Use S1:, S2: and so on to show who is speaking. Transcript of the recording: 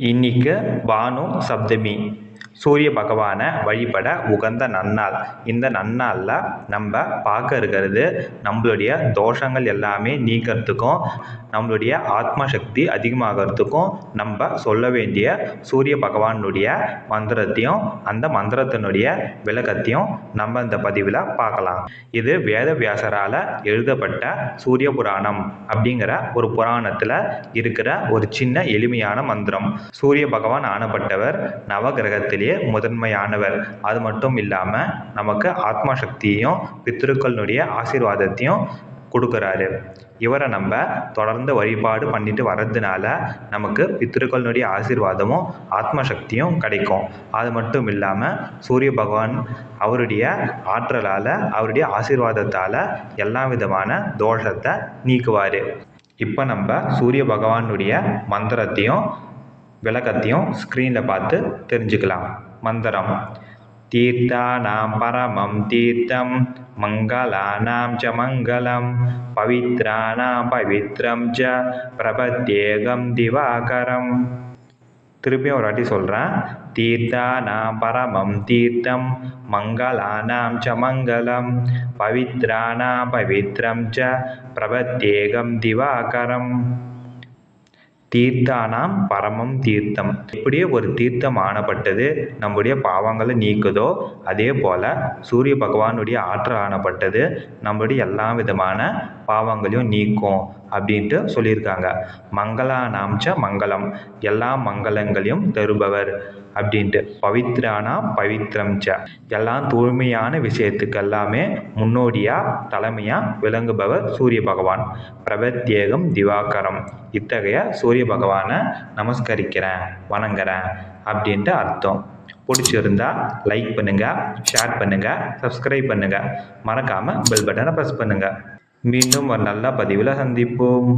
S1: இன்னைக்கு பானு சப்தமி. சூரிய பகவானை வழிபட உகந்த நன்னாள். இந்த நன்னாளில் நம்ம பார்க்க இருக்கிறது நம்மளுடைய தோஷங்கள் எல்லாமே நீக்கிறதுக்கும் நம்மளுடைய ஆத்ம சக்தி அதிகமாகிறதுக்கும் நம்ம சொல்ல வேண்டிய சூரிய பகவானுடைய மந்திரத்தையும் அந்த மந்திரத்தினுடைய விளக்கத்தையும் நம்ம இந்த பதிவில் பார்க்கலாம். இது வேத வியாசரால் எழுதப்பட்ட சூரிய புராணம் அப்படிங்கிற ஒரு புராணத்தில் இருக்கிற ஒரு சின்ன எளிமையான மந்திரம். சூரிய பகவான் ஆனப்பட்டவர் நவகிரகத்திலேயே முதன்மையானவர். அது மட்டும் இல்லாமல் நமக்கு ஆத்ம சக்தியையும் பித்ருக்களுடைய ஆசீர்வாதத்தையும் கொடுக்குறாரு. இவரை நம்ம தொடர்ந்து வழிபாடு பண்ணிட்டு வர்றதுனால நமக்கு பித்ருக்களுடைய ஆசீர்வாதமும் ஆத்ம சக்தியும் கிடைக்கும். அது மட்டும் இல்லாமல் சூரிய பகவான் அவருடைய ஆற்றலால் அவருடைய ஆசீர்வாதத்தால் எல்லா விதமான தோஷத்தை நீக்குவார். இப்போ நம்ம சூரிய பகவானுடைய மந்திரத்தையும் விளக்கத்தையும் ஸ்க்ரீனில் பார்த்து தெரிஞ்சுக்கலாம். மந்திரம்: தீர்த்தானாம் பரமம் தீர்த்தம் மங்களானாம் ச மங்களம் பவித்ரானாம் பவித்ரம் ச பிரபத்யேகம் திவாகரம். திருப்பியும் ஒரு வாட்டி சொல்கிறேன். தீர்த்தானாம் பரமம் தீர்த்தம் மங்களானாம் ச மங்களம் பவித்ரானாம் பவித்ரம் ச பிரபத்யேகம் திவாகரம். தீர்த்தானாம் பரமம் தீர்த்தம். எப்படியே ஒரு தீர்த்தம் ஆனப்பட்டது நம்முடைய பாவங்களை நீக்குதோ அதே போல் சூரிய பகவானுடைய ஆற்றல் ஆனப்பட்டது நம்மளுடைய எல்லா விதமான பாவங்களையும் நீக்கும் அப்படின்ட்டு சொல்லியிருக்காங்க. மங்களானாம்ச மங்களம், எல்லா மங்களங்களையும் தருபவர் அப்படின்ட்டு. பவித்ரானா பவித்ரம் ச, எல்லாம் தூய்மையான விஷயத்துக்கு எல்லாமே முன்னோடியாக தலைமையாக விளங்குபவர் சூரிய பகவான். பிரபத்யேகம் திவாகரம், இத்தகைய சூரிய பகவானை நமஸ்கரிக்கிறேன் வணங்குறேன் அப்படின்ட்டு அர்த்தம். பிடிச்சிருந்தா லைக் பண்ணுங்கள், ஷேர் பண்ணுங்கள், சப்ஸ்கிரைப் பண்ணுங்கள், மறக்காமல் பெல் பட்டனை ப்ரெஸ் பண்ணுங்கள். மீண்டும் ஒரு நல்ல பதிவில் சந்திப்போம்.